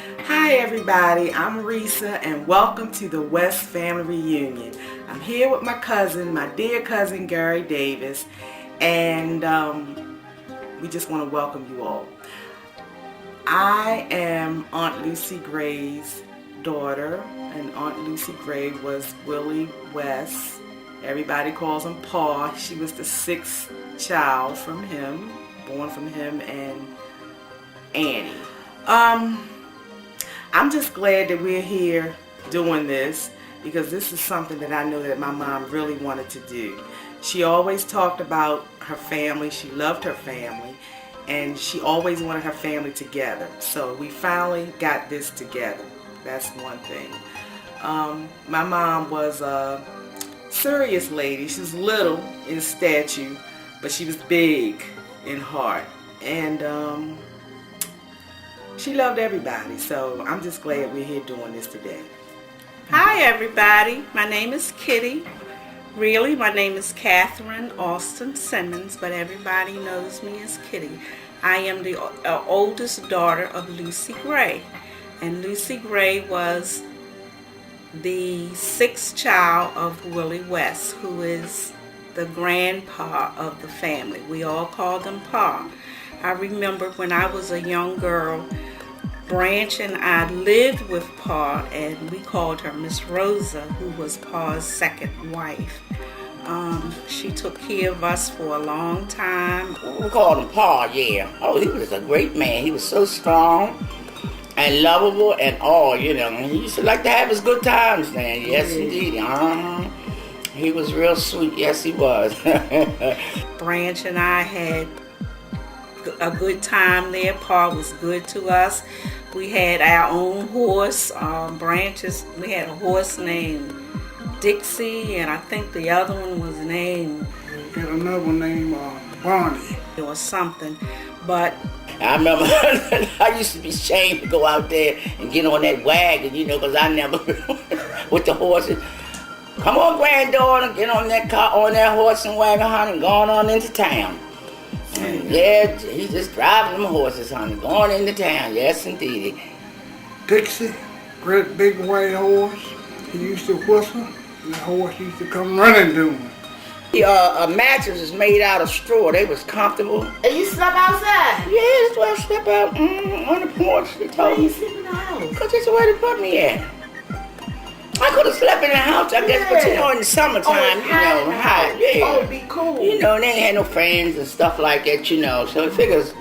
Hi everybody, I'm Risa and welcome to the West Family Reunion. I'm here with my cousin, my dear cousin Gary Davis, and we just want to welcome you all. I am Aunt Lucy Gray's daughter, and Aunt Lucy Gray was Willie West. Everybody calls him Pa. She was the sixth child from him, born from him and Annie. I'm just glad that we're here doing this because this is something that I know that my mom really wanted to do. She always talked about her family. She loved her family, and she always wanted her family together. So we finally got this together. That's one thing. My mom was a serious lady. She was little in stature, but she was big in heart. And she loved everybody, so I'm just glad we're here doing this today. Hi everybody, my name is Kitty. Really, my name is Catherine Austin Simmons, but everybody knows me as Kitty. I am the oldest daughter of Lucy Gray, and Lucy Gray was the sixth child of Willie West, who is the grandpa of the family. We all called him Pa. I remember when I was a young girl, Branch and I lived with Pa, and we called her Miss Rosa, who was Pa's second wife. She took care of us for a long time. We called him Pa, yeah. Oh, he was a great man. He was so strong and lovable and all, you know. He used to like to have his good times, man. Yes, indeed. He was real sweet. Yes, he was. Branch and I had a good time there. Pa was good to us. We had our own horse. We had a horse named Dixie, and I think the other one was named... We got another one named Barney. or something, but... I remember I used to be ashamed to go out there and get on that wagon, you know, because I never... with the horses. Come on, granddaughter, get on that car, on that horse and wagon, honey, going on into town. And yeah, he's just driving them horses, honey, going into town. Yes, indeed. Dixie, great big white horse. He used to whistle, and the horse used to come running to him. A mattress is made out of straw. They was comfortable. And you slept outside? Yeah, that's where I slept out on the porch. They told me. You sleep in the house? Because that's where they put me at. I could have slept in the house, I guess, but you know, in the summertime, you know, hot, yeah. Oh, it'd be cool. You know, they ain't had no fans and stuff like that, you know, so it figures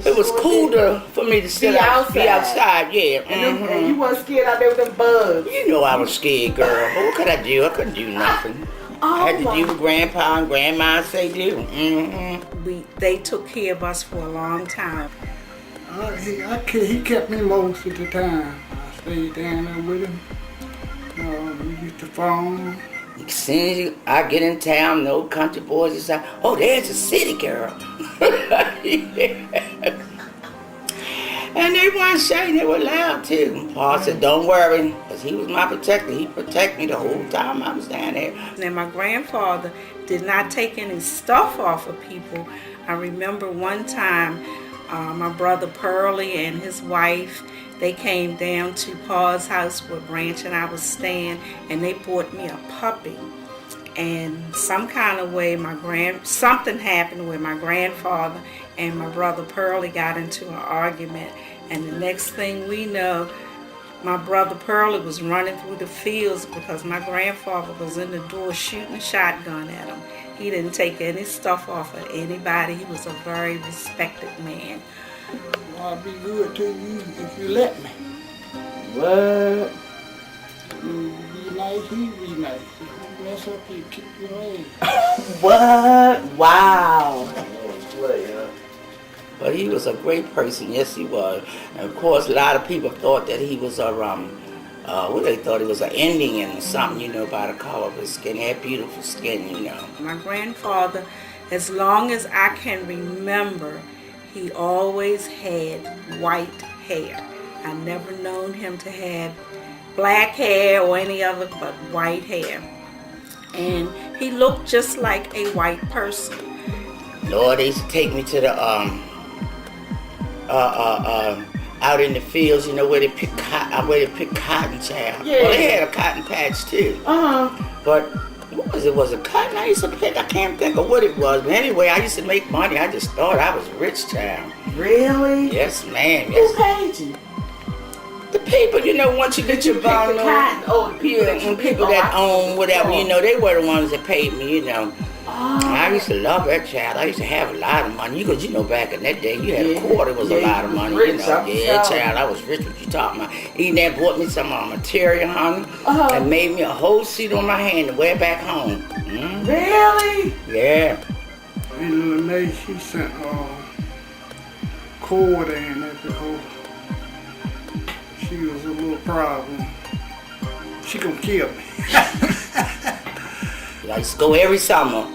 it was cool for me to be outside, yeah. And you wasn't scared out there with them bugs? You know I was scared, girl, but what could I do? I couldn't do nothing. I had to do what Grandpa and Grandma say do. They took care of us for a long time. He kept me most of the time. I stayed down there with him. We used to phone. As soon as I get in town, no country boys is like, oh, there's a city girl. And they weren't saying, they were loud too. Pa said, don't worry, because he was my protector. He protected me the whole time I was down there. And my grandfather did not take any stuff off of people. I remember one time my brother Pearlie and his wife, they came down to Pa's house where Branch and I was staying, and they bought me a puppy. And some kind of way, something happened where my grandfather and my brother Pearlie got into an argument. And the next thing we know, my brother Pearlie was running through the fields because my grandfather was in the door shooting a shotgun at him. He didn't take any stuff off of anybody. He was a very respected man. I'll be good to you if you let me. What? You be nice, he be nice. If you mess up, you kick your leg. What? Wow. But he was a great person, yes he was. And of course a lot of people thought that he was they thought he was an Indian or something, you know, by the color of his skin. He had beautiful skin, you know. My grandfather, as long as I can remember, he always had white hair. I never known him to have black hair or any other but white hair. And he looked just like a white person. Lord, they used to take me to the out in the fields, you know, where they pick cotton, child. Yeah. Well, they had a cotton patch too. But what was it? Was it cotton I used to pick? I can't think of what it was. But anyway, I used to make money. I just thought I was rich, child. Really? Yes, ma'am. Who Yes. paid you? The people, you know, once you get your Pick the bone cotton. Oh, the people that you and people pick. that own whatever, you know, they were the ones that paid me, you know. Oh. I used to love that, child. I used to have a lot of money. Because, you know, back in that day, you had Yeah. a quarter was a Yeah, lot you of was money, rich, you know. I'm Yeah, sorry. child, I was rich. What you talking about? He there bought me some material, honey, and made me a whole suit on my hand to wear back home. Mm. Really? Yeah. And Lene, she sent cord in there because she was a little problem. She gonna kill me. I used to go every summer.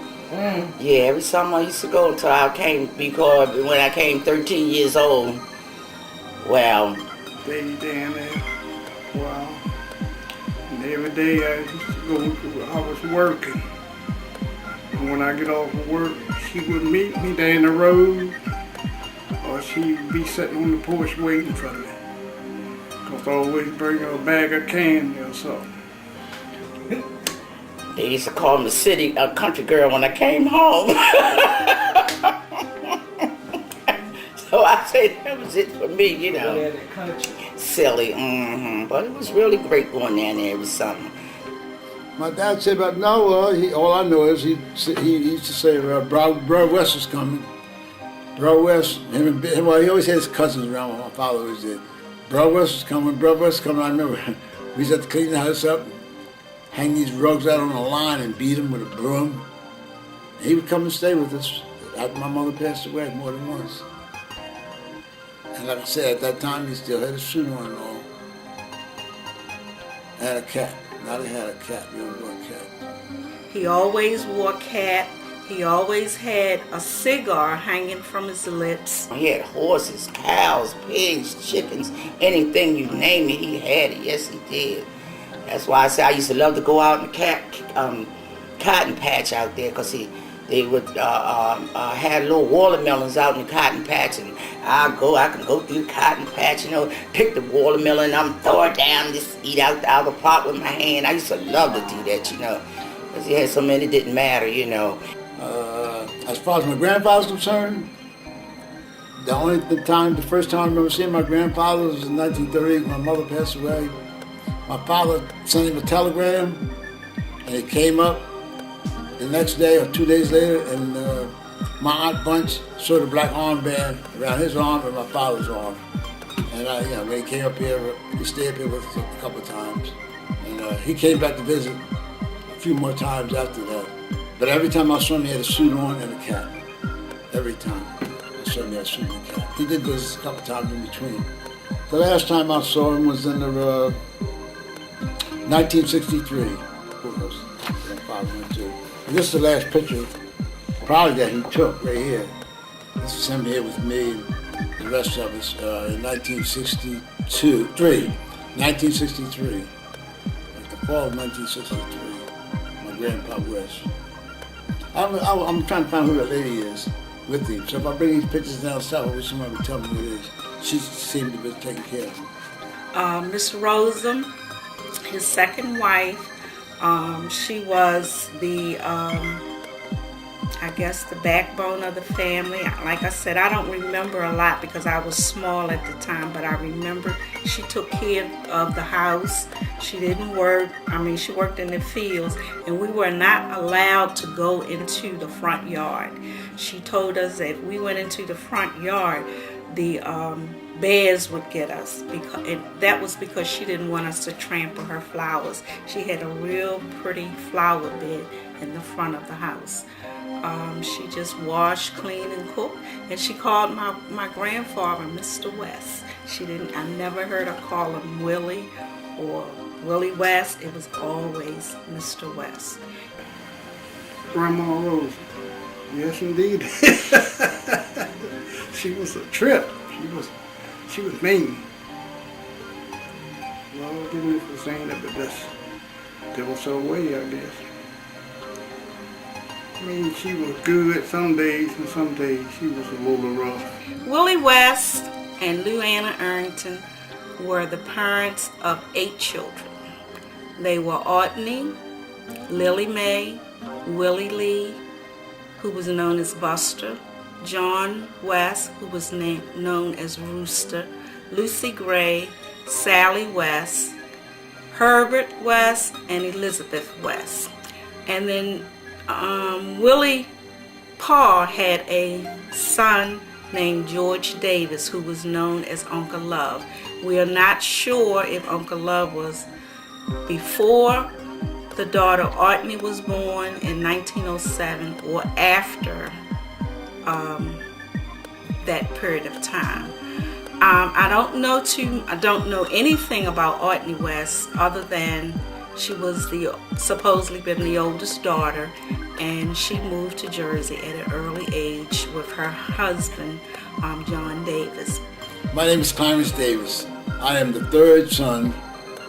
Yeah, every summer I used to go until I came, because when I came 13 years old, well, Day down there. Wow. And every day I used to go, I was working. And when I get off of work, she would meet me down the road, or she'd be sitting on the porch waiting for me. Cause I always bring her a bag of candy or something. they used to call me a country girl when I came home. So I say that was it for me, you know. Yeah, the country. Silly, but it was really great going down there every summer. My dad said, but no, all I know is he used to say, Brother West was coming. Brother West, well, he always had his cousins around when my father was there. Brother West was coming, I remember we used to have to clean the house up, hang these rugs out on the line and beat them with a broom. And he would come and stay with us after my mother passed away more than once. And like I said, at that time, he still had a suit on and all. And a cap. Now they had a cap. You always wore a cap. He always wore a cap. He always had a cigar hanging from his lips. He had horses, cows, pigs, chickens, anything you name it, he had it. Yes, he did. That's why I say I used to love to go out in the cotton patch out there, because they would had little watermelons out in the cotton patch, and I can go through the cotton patch, you know, pick the watermelon, throw it down, just eat out the other part with my hand. I used to love to do that, you know, because he had so many, it didn't matter, you know. As far as my grandfather's concerned, the first time I remember seeing my grandfather was in 1938 when my mother passed away. My father sent him a telegram, and it came up the next day or 2 days later, and my Aunt Bunch sewed a black armband around his arm and my father's arm. And when he came up here, he stayed up here with us a couple of times. And he came back to visit a few more times after that. But every time I saw him, he had a suit on and a cap. Every time I saw him, he had a suit and a cap. He did this a couple of times in between. The last time I saw him was in the 1963. My father went to. And this is the last picture, probably that he took right here. This is him here with me and the rest of us in 1963. Like the fall of 1963. My grandpa West. I'm trying to find who that lady is with him. So if I bring these pictures down south, I wish somebody would tell me who it is. She seemed to be taking care of him. Miss Rosen, his second wife, she was the, I guess, the backbone of the family. Like I said, I don't remember a lot because I was small at the time, but I remember she took care of the house. She didn't work. She worked in the fields, and we were not allowed to go into the front yard. She told us that if we went into the front yard, the bears would get us, and that was because she didn't want us to trample her flowers. She had a real pretty flower bed in the front of the house. She just washed, cleaned, and cooked, and she called my grandfather Mr. West. I never heard her call him Willie or Willie West. It was always Mr. West. Grandma Rose. Yes, indeed. She was a trip. She was mean. Well, give me for saying that, but that was her way, I guess. She was good some days, and some days she was a little rough. Willie West and Lou Anna Arrington were the parents of 8 children. They were Ortney, Lily Mae, Willie Lee, who was known as Buster, John West, who was known as Rooster, Lucy Gray, Sally West, Herbert West, and Elizabeth West. And then Willie Paul had a son named George Davis, who was known as Uncle Love. We are not sure if Uncle Love was before the daughter Ortney was born in 1907 or after that period of time. I don't know anything about Ortney West other than she was supposedly been the oldest daughter, and she moved to Jersey at an early age with her husband, John Davis. My name is Clarence Davis. I am the 3rd son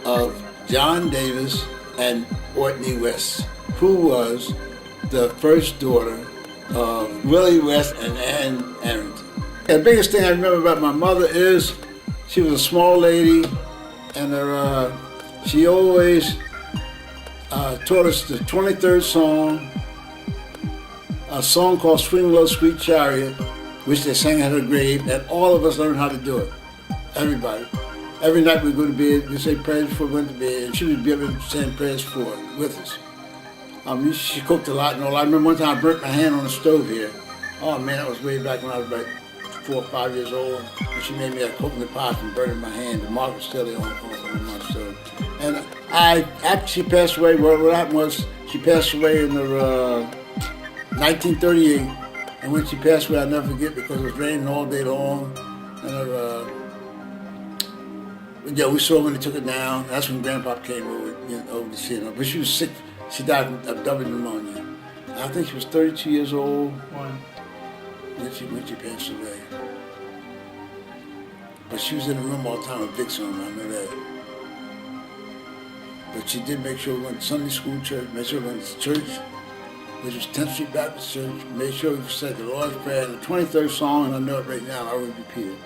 of John Davis and Ortney West, who was the first daughter of Willie West and Ann Arrington. The biggest thing I remember about my mother is she was a small lady, and she always taught us the 23rd song, a song called Swing Low, Sweet Chariot, which they sang at her grave, and all of us learned how to do it. Everybody. Every night we go to bed, we say prayers before we went to bed, and she would be able to say prayers for it with us. She cooked a lot and all. I remember one time I burnt my hand on the stove here. Oh man, that was way back when I was about 4 or 5 years old. And she made me a coconut pie from burning my hand. The mark was still there on my stove. And after she passed away, what happened was she passed away in 1938. And when she passed away, I'll never forget, because it was raining all day long. And we saw when they took it down. That's when Grandpa came over to see her. But she was sick. She died of double pneumonia. I think she was 32 years old when she passed away. But she was in the room all the time with Dixon, I know that. But she did make sure we went to Sunday school church, made sure we went to church, which was 10th Street Baptist Church, made sure we said the Lord's Prayer, and the 23rd song, and I know it right now, I will repeat it.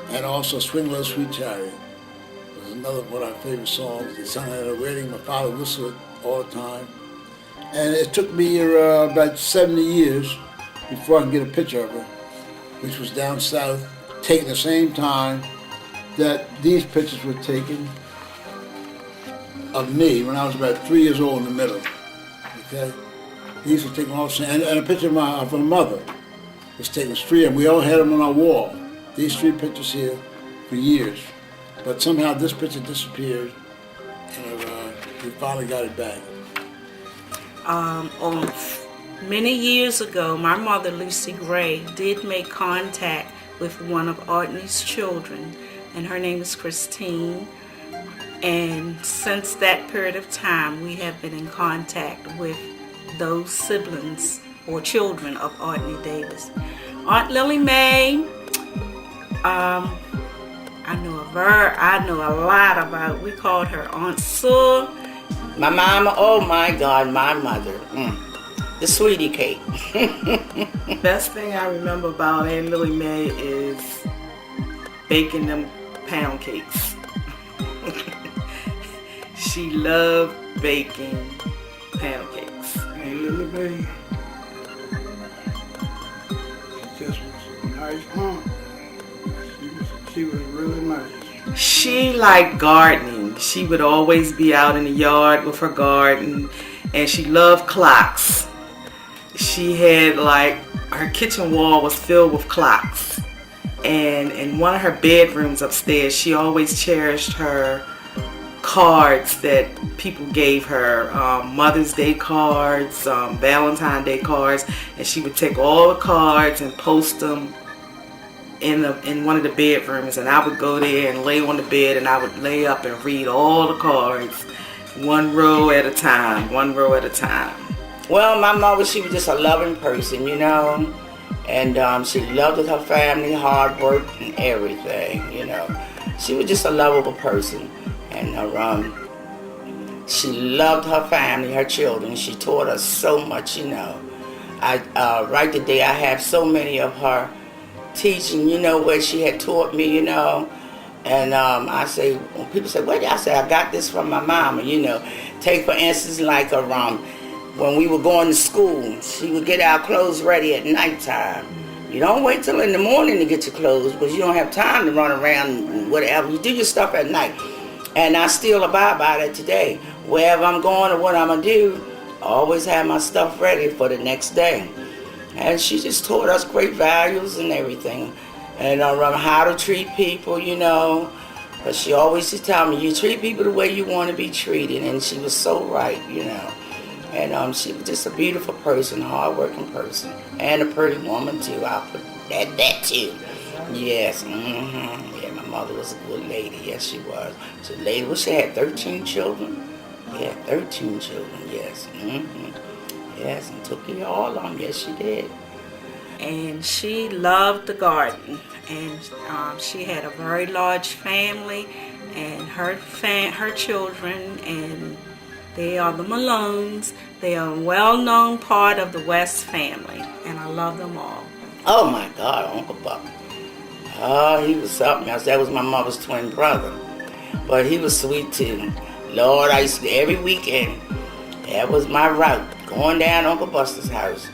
And also Swing Low, Sweet Chariot was another one of our favorite songs. They sung it at a wedding. My father whistled it all the time. And it took me about 70 years before I could get a picture of her, which was down south, taken the same time that these pictures were taken of me when I was about 3 years old in the middle. Okay? These were taken all the same. And a picture of my mother was taken. 3 of them. We all had them on our wall. These 3 pictures here for years. But somehow this picture disappeared, and we finally got it back. Many years ago, my mother, Lucy Gray, did make contact with one of Ortney's children, and her name is Christine. And since that period of time, we have been in contact with those siblings or children of Ortney Davis. Aunt Lily Mae, I know a lot about. We called her Aunt Sue. My mama, oh my God, my mother. The sweetie cake. Best thing I remember about Aunt Lily Mae is baking them pound cakes. She loved baking pound cakes. Aunt Lily Mae, she just was a nice mom. She was really nice. She liked gardening. She would always be out in the yard with her garden, and she loved clocks. She had her kitchen wall was filled with clocks, and in one of her bedrooms upstairs, she always cherished her cards that people gave her, Mother's Day cards, Valentine's Day cards, and she would take all the cards and post them in one of the bedrooms, and I would go there and lay on the bed, and I would lay up and read all the cards, one row at a time. Well, my mother, she was just a loving person, you know, and she loved her family, hard work, and everything, you know. She was just a lovable person, and she loved her family, her children. She taught us so much, you know. Right today, I have so many of her teaching, you know, what she had taught me, you know. And I say, when people say, what? I say, I got this from my mama, you know. Take, for instance, like when we were going to school, she would get our clothes ready at nighttime. You don't wait till in the morning to get your clothes because you don't have time to run around and whatever. You do your stuff at night. And I still abide by that today. Wherever I'm going or what I'm going to do, I always have my stuff ready for the next day. And she just taught us great values and everything. And how to treat people, you know. But she always used to tell me, you treat people the way you want to be treated. And she was so right, you know. And she was just a beautiful person, hard-working person. And a pretty woman, too. I'll put that too. Yes, Yeah, my mother was a good lady. Yes, she was. She was a lady. Well, she had 13 children. Yeah, 13 children, yes. Yes, and took care of all of them. Yes, she did. And she loved the garden, and she had a very large family, and her children, and they are the Malones. They are a well-known part of the West family, and I love them all. Oh my God, Uncle Buck. Oh, he was something else. That was my mother's twin brother, but he was sweet too. Lord, I used to every weekend. That was my route, going down to Uncle Buster's house.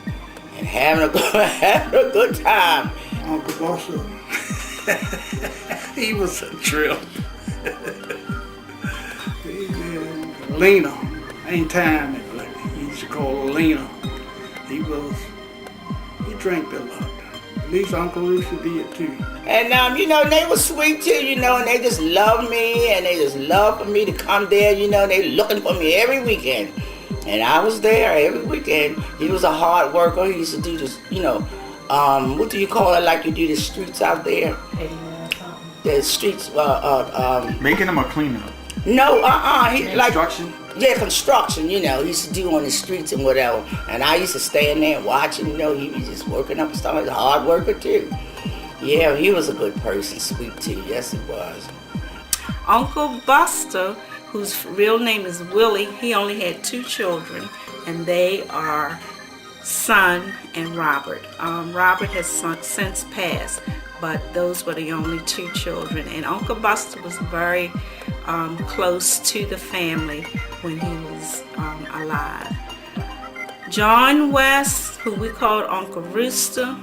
And having a good time. Uncle Buster, he was a trip. Lena, ain't time at Blake. He used to call her Lena. He drank a lot. At least Uncle Rooster did too. And you know, they were sweet too, you know, and they just loved me, and they just loved for me to come there, you know, they looking for me every weekend. And I was there every weekend. He was a hard worker. He used to do this, you know, what do you call it, like you do the streets out there? The streets, Making them a cleanup. No, he Construction? Yeah, construction, you know, he used to do on the streets and whatever. And I used to stand there and watch him, you know, he was just working up and stuff. He was a hard worker too. Yeah, he was a good person, sweet too, yes he was. Uncle Buster, whose real name is Willie, he only had 2 children, and they are Son and Robert. Robert has since passed, but those were the only 2 children. And Uncle Buster was very close to the family when he was alive. John West, who we called Uncle Rooster,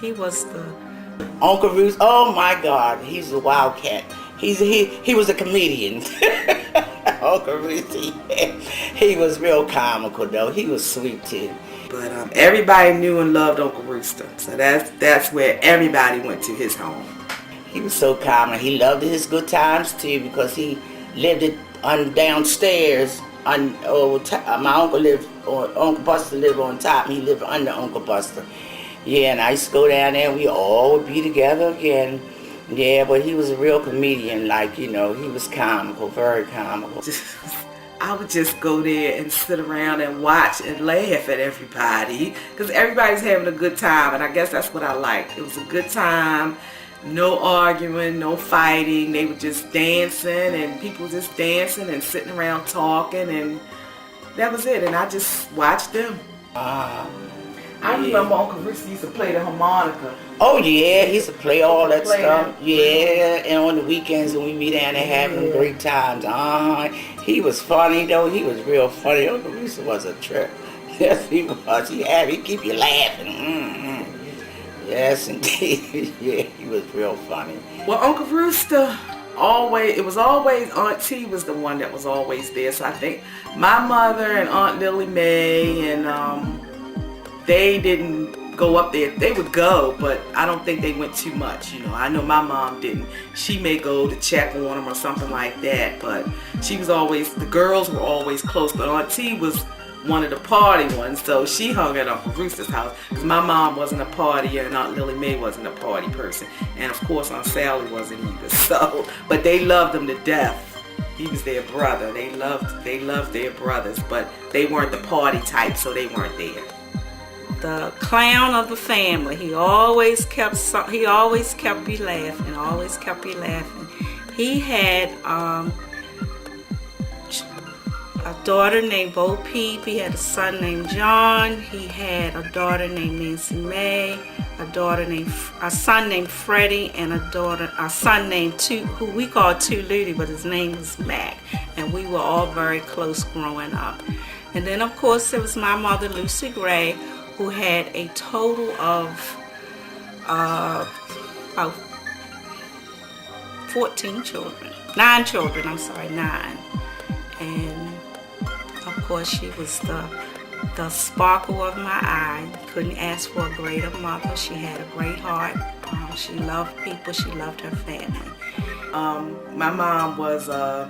he was the... Uncle Rooster, oh my God, he's a wildcat. He was a comedian. Uncle Rooster, he was real comical though. He was sweet too. But everybody knew and loved Uncle Rooster, so that's where everybody went to his home. He was so calm, and he loved his good times too because he lived downstairs. My Uncle Buster lived on top, and he lived under Uncle Buster. Yeah, and I used to go down there, and we all would be together again. Yeah, but he was a real comedian, like, you know, he was comical, very comical. I would just go there and sit around and watch and laugh at everybody because everybody's having a good time, and I guess that's what I liked. It was a good time, no arguing, no fighting. They were just dancing, and people just dancing and sitting around talking, and that was it. And I just watched them. I remember Uncle Rooster used to play the harmonica. Oh yeah, he used to play all that stuff. Yeah, and on the weekends when we be down there having great times. He was funny though. He was real funny. Uncle Rooster was a trip. Yes, he was. He'd keep you laughing. Yes, indeed. Yeah, he was real funny. Well, Uncle Rooster, it was always Aunt T was the one that was always there. So I think my mother and Aunt Lily Mae and they didn't go up there. They would go, but I don't think they went too much. You know, I know my mom didn't. She may go to check on them or something like that, but she was always, the girls were always close, but Aunt T was one of the party ones, so she hung at Uncle Rooster's house because my mom wasn't a partier and Aunt Lily Mae wasn't a party person, and of course Aunt Sally wasn't either. So, but they loved him to death. He was their brother. They loved their brothers, but they weren't the party type, so they weren't there. The clown of the family. He always kept me laughing. Always kept me laughing. He had a daughter named Bo Peep. He had a son named John. He had a daughter named Nancy Mae. a son named Freddie, and a son named who we called Tuluti, but his name was Mac, and we were all very close growing up. And then of course there was my mother, Lucy Gray, who had a total of about 14 children, 9 children, I'm sorry, 9. And of course she was the sparkle of my eye. Couldn't ask for a greater mother. She had a great heart. She loved people. She loved her family. My mom was a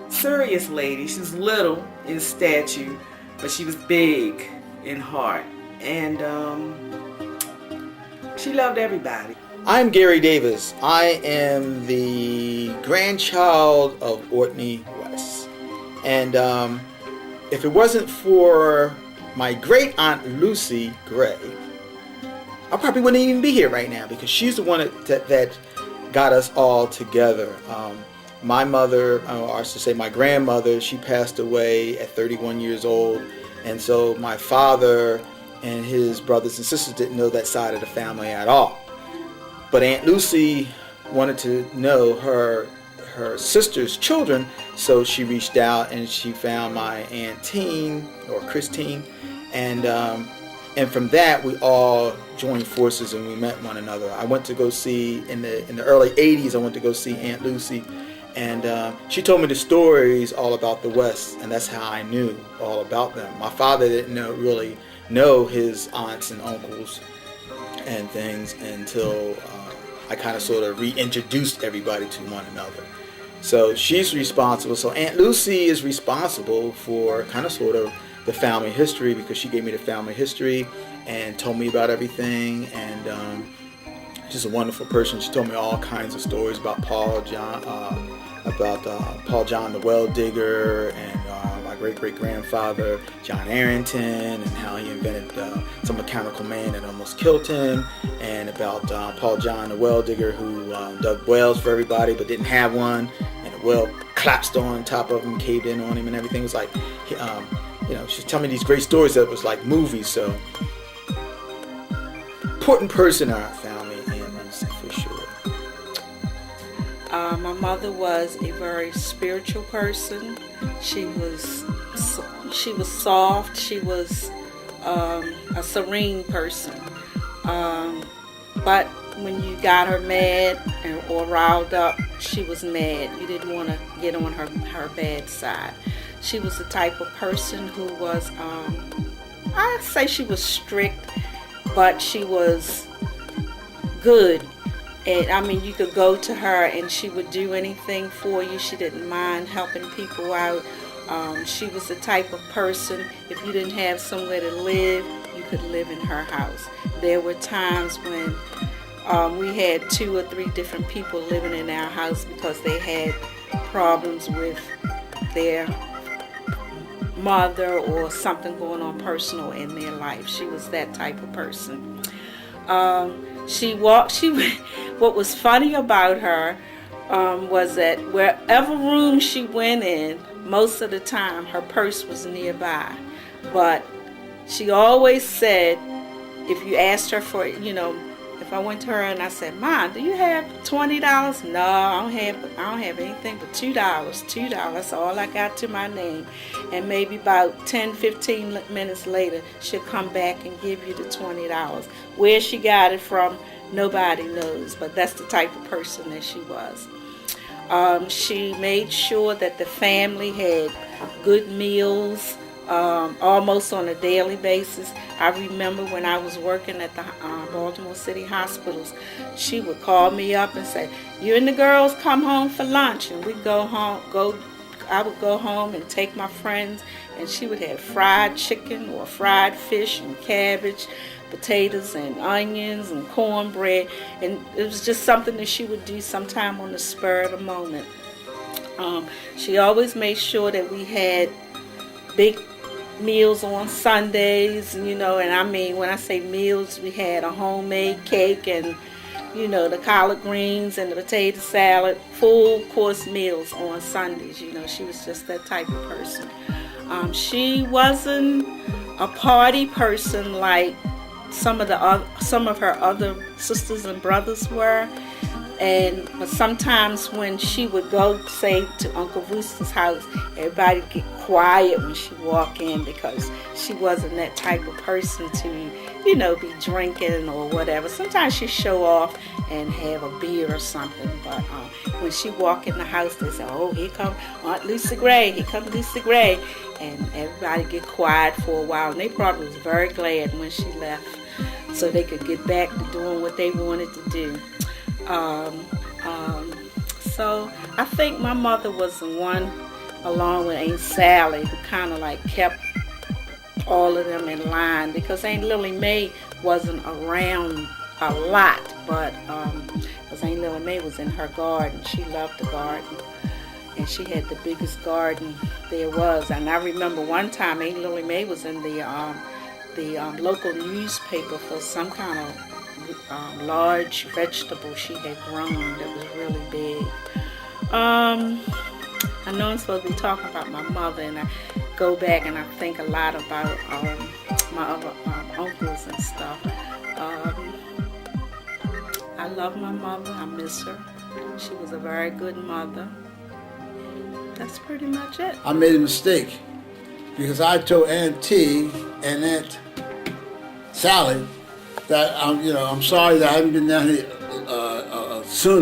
serious lady. She was little in stature, but she was big in heart. And she loved everybody. I'm Gary Davis. I am the grandchild of Ortney West. And if it wasn't for my great aunt Lucy Gray, I probably wouldn't even be here right now, because she's the one that got us all together. My mother, or I should say my grandmother, she passed away at 31 years old. And so my father and his brothers and sisters didn't know that side of the family at all. But Aunt Lucy wanted to know her sister's children, so she reached out and she found my Aunt Teen, or Christine, and from that we all joined forces and we met one another. I went to go see in the early '80s. I went to go see Aunt Lucy, and she told me the stories all about the West, and that's how I knew all about them. My father didn't really know his aunts and uncles and things until I kind of sort of reintroduced everybody to one another. So she's responsible. So Aunt Lucy is responsible for kind of sort of the family history, because she gave me the family history and told me about everything. And she's a wonderful person. She told me all kinds of stories about Paul John the Well Digger, and my great-great-grandfather John Arrington, and how he invented some mechanical man that almost killed him, and about Paul John the Well Digger, who dug wells for everybody but didn't have one, and the well collapsed on top of him, caved in on him, and everything was like, she's telling me these great stories that was like movies. So important person in our family, and for sure. My mother was a very spiritual person. She was soft. She was a serene person. But when you got her mad or riled up, she was mad. You didn't want to get on her bad side. She was the type of person who was, I'd say she was strict, but she was good. And I mean, you could go to her and she would do anything for you. She didn't mind helping people out. She was the type of person, if you didn't have somewhere to live, you could live in her house. There were times when we had 2 or 3 different people living in our house because they had problems with their mother or something going on personal in their life. She was that type of person. What was funny about her was that wherever room she went in, most of the time her purse was nearby. But she always said, if you asked her for, if I went to her and I said, "Mom, do you have $20? No, I don't have anything but $2. That's all I got to my name." And maybe about 10, 15 minutes later, she'll come back and give you the $20. Where she got it from, nobody knows, but that's the type of person that she was. She made sure that the family had good meals, almost on a daily basis. I remember when I was working at the Baltimore City hospitals, she would call me up and say, "You and the girls come home for lunch," and we'd go home. I would go home and take my friends, and she would have fried chicken or fried fish and cabbage, potatoes and onions and cornbread, and it was just something that she would do sometime on the spur of the moment. She always made sure that we had big meals on Sundays, and I mean, when I say meals, we had a homemade cake and the collard greens and the potato salad, full course meals on Sundays. She was just that type of person. She wasn't a party person like some of her other sisters and brothers were. But sometimes when she would go, say, to Uncle Rooster's house, everybody would get quiet when she walked in because she wasn't that type of person to, be drinking or whatever. Sometimes she'd show off and have a beer or something. But when she walked in the house, they said, "Oh, here come Aunt Lucy Gray. Here come Lucy Gray." And everybody get quiet for a while. And they probably was very glad when she left so they could get back to doing what they wanted to do. So I think my mother was the one, along with Aunt Sally, who kind of like kept all of them in line, because Aunt Lily Mae wasn't around a lot, but because Aunt Lily Mae was in her garden. She loved the garden, and she had the biggest garden there was. And I remember one time Aunt Lily Mae was in the local newspaper for some kind of large vegetable she had grown that was really big. I know I'm supposed to be talking about my mother, and I go back and I think a lot about my other uncles and stuff. I love my mother. I miss her. She was a very good mother. That's pretty much it. I made a mistake because I told Aunt T and Aunt Sally that I'm sorry that I haven't been down here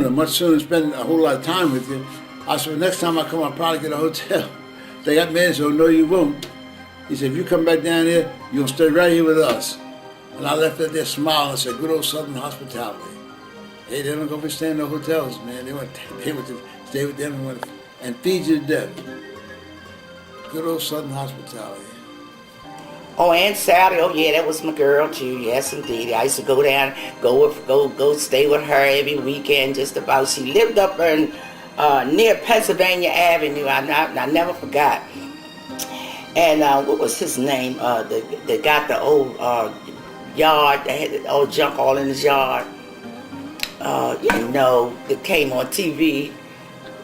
much sooner, spend a whole lot of time with you. I said, well, next time I come, I'll probably get a hotel. They got mad and said, "Oh, no, you won't." He said, "If you come back down here, you're going to stay right here with us." And I left it there smiling and said, good old Southern hospitality. Hey, they don't go for staying in no hotels, man. They went to stay with them and feed you to death. Good old Southern hospitality. Oh, Aunt Sally, oh yeah, that was my girl too. Yes, indeed. I used to go down, go stay with her every weekend. Just about. She lived up in near Pennsylvania Avenue. I never forgot. And what was his name? They got the old yard. They had the old junk all in his yard. That came on TV.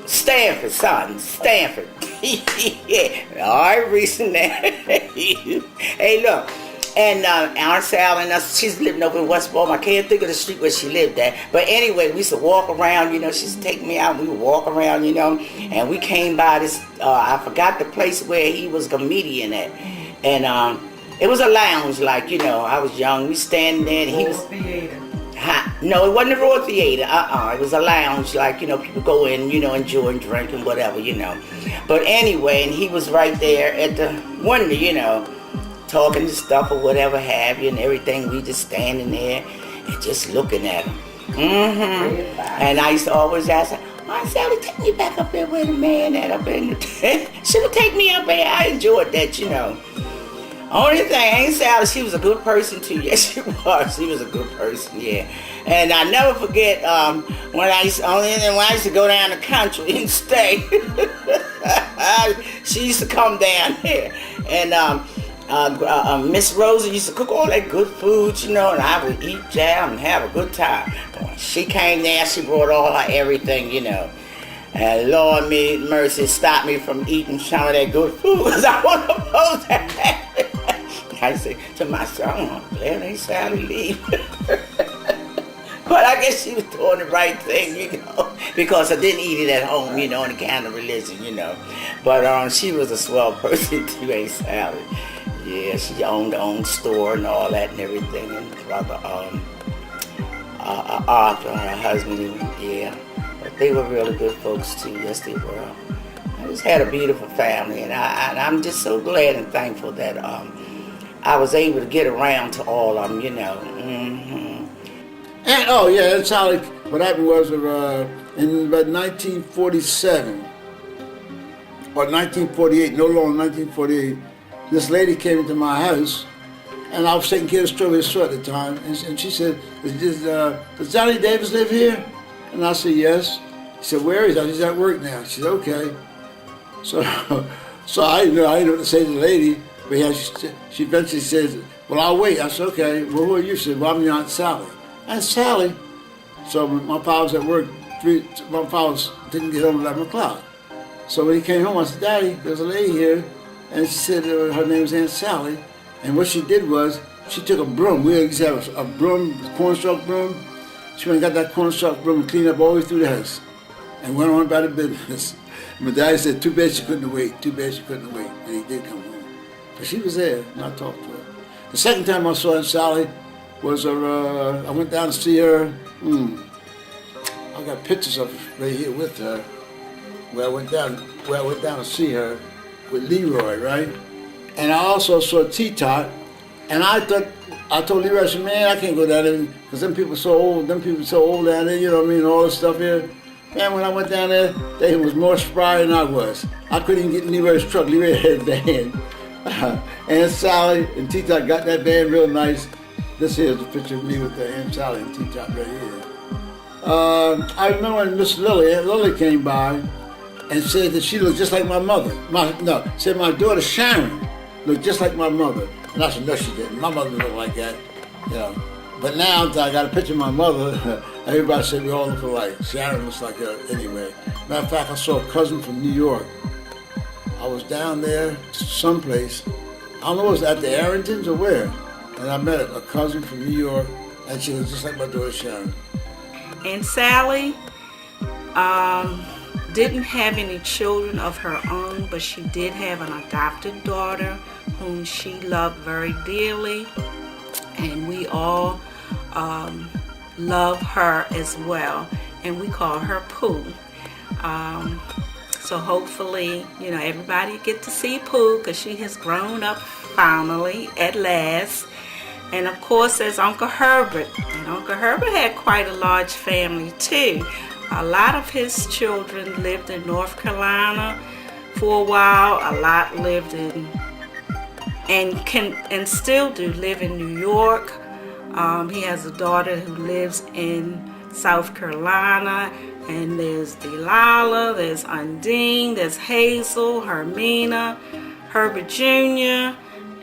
Stanford, son. Stanford. Yeah. All right, recent. Hey, look. And Aunt Sal and us, she's living over in West Baltimore. I can't think of the street where she lived at. But anyway, we used to walk around, she used to take me out. We would walk around, and we came by this, I forgot the place where he was a comedian at. And it was a lounge, I was young. We standing there, and he was... Theater. No, it wasn't a Royal Theater. It was a lounge, people go in, enjoy and drink and whatever, But anyway, and he was right there at the window, talking to stuff or whatever have you and everything. We just standing there and just looking at him. Mm-hmm. And I used to always ask her, "Aunt Sally, take me back up there where the man at up in the should have taken me up there." I enjoyed that, Only thing, Aunt Sally, she was a good person too. Yes, she was. She was a good person, yeah. And I never forget when I used to go down the country and stay. She used to come down here, and Miss Rosa used to cook all that good food, and I would eat jam and have a good time. When she came there, she brought all her everything, And Lord mercy, stopped me from eating some of that good food because I wasn't supposed to have it. I said to myself, I'm glad Aunt Sally leave. But I guess she was doing the right thing, because I didn't eat it at home, on account of religion, But she was a swell person too, Aunt Sally. Yeah, she owned her own store and all that and everything. And brother Arthur, her husband, yeah. But they were really good folks too. Yes, they were. I just had a beautiful family, and I'm just so glad and thankful that I was able to get around to all of them, Mm-hmm. And that's how what happened was in about 1947 or 1948, no longer 1948. This lady came into my house, and I was taking care of Strawberry Short at the time, and she said, "Does Johnny Davis live here?" And I said, "Yes." She said, "Where is he?" "He's at work now." She said, "Okay." So I didn't know what to say to the lady, but yeah, she eventually says, "Well, I'll wait." I said, "Okay." "Well, who are you?" She said, "Well, I'm your Aunt Sally." "Aunt Sally?" So my father was at work. My father didn't get home at 11 o'clock. So when he came home, I said, "Daddy, there's a lady here." And she said her name was Aunt Sally. And what she did was, she took a broom. We used to have a broom, cornstalk broom. She went and got that cornstalk broom and cleaned up all the way through the house and went on about her business. My daddy said, too bad she couldn't wait, too bad she couldn't wait. And he did come home. But she was there, and I talked to her. The second time I saw Aunt Sally was, I went down to see her. I got pictures of her right here with her, where I went down to see her with Leroy, right? And I also saw T-Tot, and I told Leroy, I said, man, I can't go down there, because them people so old down there, you know what I mean, all this stuff here. Man, when I went down there, they was more spry than I was. I couldn't even get in Leroy's truck. Leroy had a van. Aunt Sally and T-Tot got that van real nice. This here's a picture of me with the Aunt Sally and T-Tot right here. I remember when Miss Lily, Aunt Lily came by and said that she looked just like my mother. Said my daughter Sharon looked just like my mother. And I said, no, she didn't. My mother didn't look like that, you know. But now that I got a picture of my mother, everybody said we all look alike. Sharon looks like her anyway. Matter of fact, I saw a cousin from New York. I was down there someplace. I don't know, was it at the Arringtons or where? And I met a cousin from New York, and she was just like my daughter Sharon. And Sally didn't have any children of her own, but she did have an adopted daughter whom she loved very dearly, and we all love her as well, and we call her Pooh. So hopefully, you know, everybody get to see Pooh, because she has grown up finally at last. And of course, there's Uncle Herbert, and Uncle Herbert had quite a large family too. A lot of his children lived in North Carolina for a while. A lot lived in and still do live in New York. He has a daughter who lives in South Carolina, and there's Delilah, there's Undine, there's Hazel, Hermina, Herbert Jr.,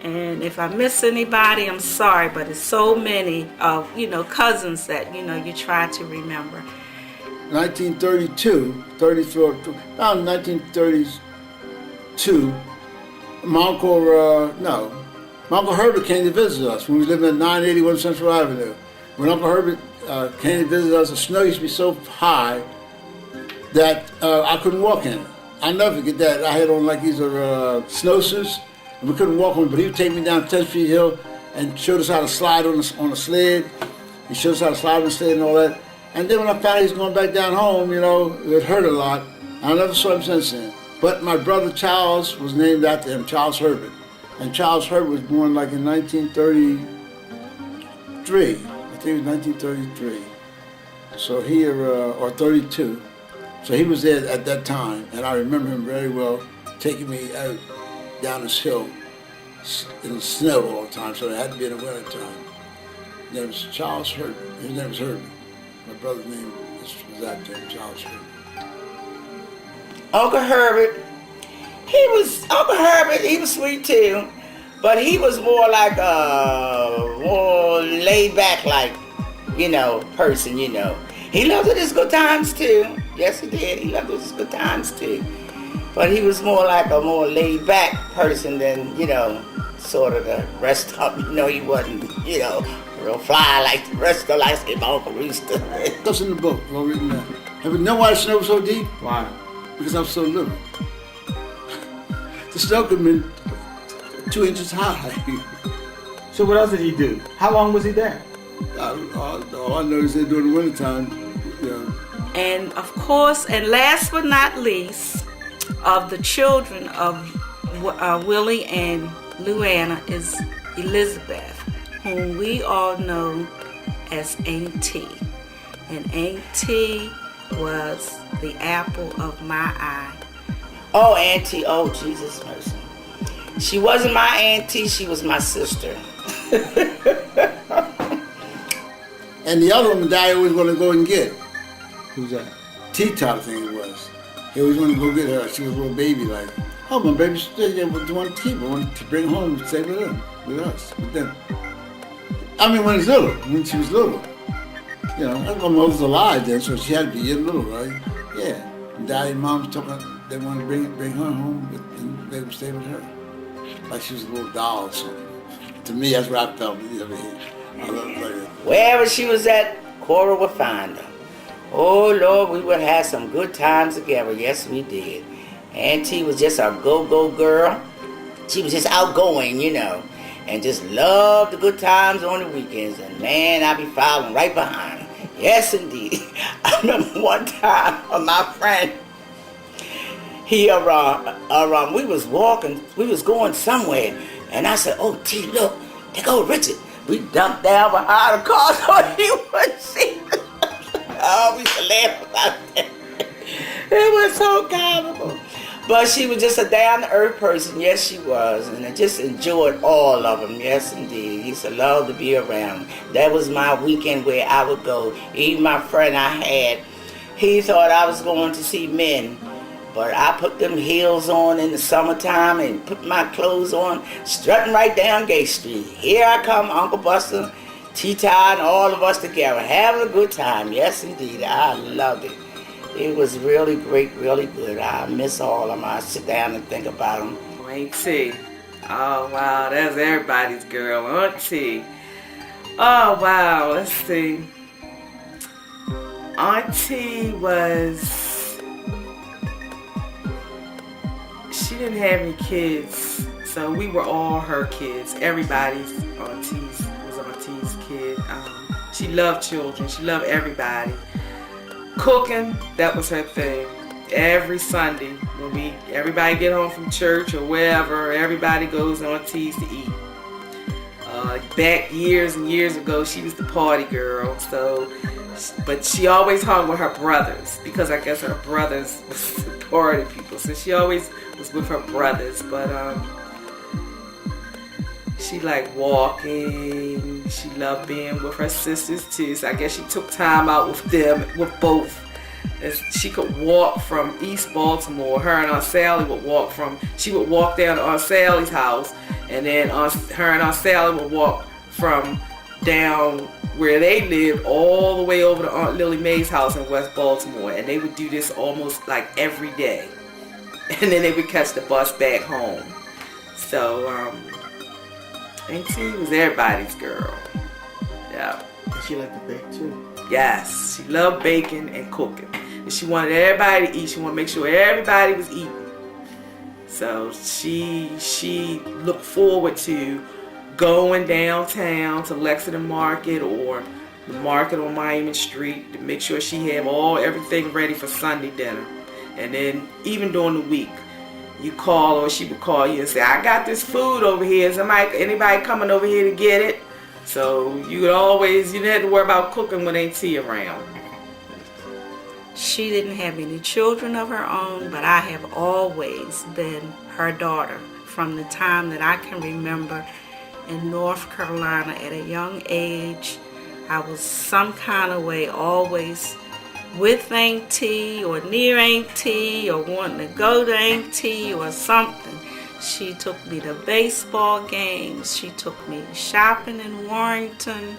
and if I miss anybody, I'm sorry, but it's so many of, you know, cousins that, you know, you try to remember. 1932, my Uncle Herbert came to visit us when we lived at 981 Central Avenue. When Uncle Herbert came to visit us, the snow used to be so high that I couldn't walk in it. I'll never forget that. I had on like these snowsuits. We couldn't walk on, but he would take me down 10th Street Hill and showed us how to slide on a sled. He showed us how to slide on the sled and all that. And then when I found out he was going back down home, you know, it hurt a lot. I never saw him since then. But my brother Charles was named after him, Charles Herbert. And Charles Herbert was born like in 1933. I think it was 1933. So he, or 32. So he was there at that time, and I remember him very well taking me out down this hill in the snow all the time, so it had to be in the winter time. His name was Charles Herbert. His name was Herbert. My brother's name was after him, Charles Herbert. Uncle Herbert, he was sweet too, but he was more like a more laid back, like, you know, person, you know. He loved his good times too. Yes, he did. He loved his good times too. But he was more like a more laid back person than, you know, sort of the rest of them. You know, he wasn't, you know, real fly like the rest of like my Uncle Rooster. That's in the book, all written down. Have you know why the snow was so deep? Why? Because I was so little. The snow could have been 2 inches high. So what else did he do? How long was he there? All I know is that during the wintertime, you know. And of course, and last but not least, of the children of Willie and Luana is Elizabeth, whom we all know as Auntie. And Auntie was the apple of my eye. Oh, Auntie, oh, Jesus mercy. She wasn't my auntie, she was my sister. And the other one, Daddy always wanted to go and get. Who's that? T-Top, I think it was. He always wanted to go get her. She was a little baby, like, oh, my baby's still there, but you want to keep her, want to bring her home and stay with her, with us, with them. I mean, when she was little. You know, my mother was alive then, so she had to be little, right? Yeah. And Daddy and Mom took her, they wanted to bring her home, and they would stay with her. Like she was a little doll or something. To me, that's what I felt. I mean, I love it. Wherever she was at, Cora would find her. Oh Lord, we would have some good times together. Yes, we did. Auntie was just a go-go girl. She was just outgoing, you know, and just loved the good times on the weekends. And man, I'd be following right behind her. Yes, indeed. I remember one time, my friend, we was walking, we was going somewhere, and I said, "Oh, T, look, there go Richard." We dumped down behind the car so he would see us. Oh, we used to laugh about that. It was so comical. But she was just a down-to-earth person. Yes, she was. And I just enjoyed all of them. Yes, indeed. Used to love to be around. That was my weekend where I would go. Even my friend I had, he thought I was going to see men. But I put them heels on in the summertime and put my clothes on, strutting right down Gay Street. Here I come, Uncle Buster, T-Ty, and all of us together, having a good time. Yes, indeed. I loved it. It was really great, really good. I miss all of them. I sit down and think about them. Auntie. Oh, wow. That's everybody's girl. Auntie. Oh, wow. Let's see. Auntie was... She didn't have any kids, so we were all her kids. Everybody's Auntie's kid. She loved children. She loved everybody. Cooking, that was her thing. Every Sunday, when everybody get home from church or wherever, everybody goes to Auntie's to eat. Back years and years ago, she was the party girl. But she always hung with her brothers because I guess her brothers was the party people. So she always was with her brothers. But she liked walking. She loved being with her sisters too. So I guess she took time out with them, with both. She could walk from East Baltimore. Her and Aunt Sally would walk she would walk down to Aunt Sally's house, and then her and Aunt Sally would walk from down where they lived all the way over to Aunt Lily Mae's house in West Baltimore. And they would do this almost like every day. And then they would catch the bus back home. So, Auntie was everybody's girl. Yeah. She liked to bake too. Yes, she loved baking and cooking. And she wanted everybody to eat. She wanted to make sure everybody was eating. So she looked forward to going downtown to Lexington Market or the market on Monument Street to make sure she had everything ready for Sunday dinner. And then even during the week, you call or she would call you and say, "I got this food over here. Is anybody coming over here to get it?" So you didn't have to worry about cooking when Auntie around. She didn't have any children of her own, but I have always been her daughter from the time that I can remember. In North Carolina at a young age, I was some kind of way always with Auntie or near Auntie or wanting to go to Auntie or something. She took me to baseball games. She took me shopping in Warrington.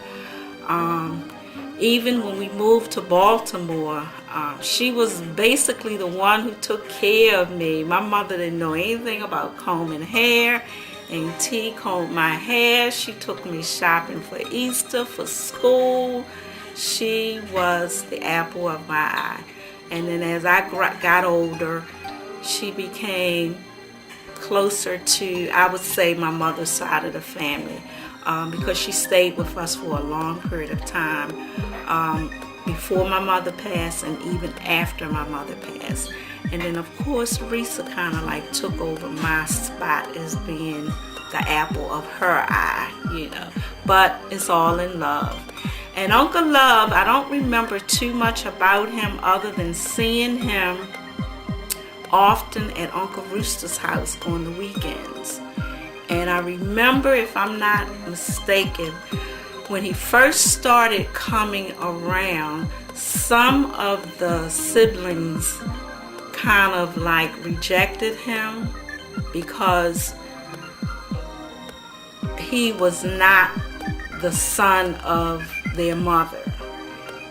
Even when we moved to Baltimore, she was basically the one who took care of me. My mother didn't know anything about combing hair. Auntie combed my hair. She took me shopping for Easter, for school. She was the apple of my eye. And then as I got older, she became closer to, I would say, my mother's side of the family, because she stayed with us for a long period of time, before my mother passed and even after my mother passed. And then of course Risa kind of like took over my spot as being the apple of her eye, but it's all in love. And Uncle Love, I don't remember too much about him other than seeing him often at Uncle Rooster's house on the weekends. And I remember, if I'm not mistaken, when he first started coming around, some of the siblings kind of like rejected him because he was not the son of their mother.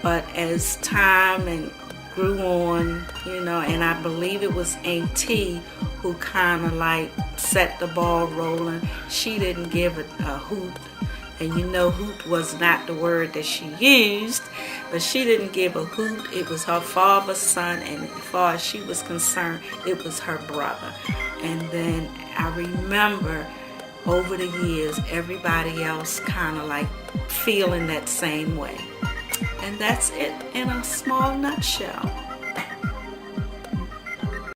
But as time grew on, and I believe it was Auntie who kind of like set the ball rolling. She didn't give it a hoot. And you know, hoot was not the word that she used, but she didn't give a hoot. It was her father's son, and as far as she was concerned, it was her brother. And then I remember over the years, everybody else kind of like feeling that same way. And that's it in a small nutshell.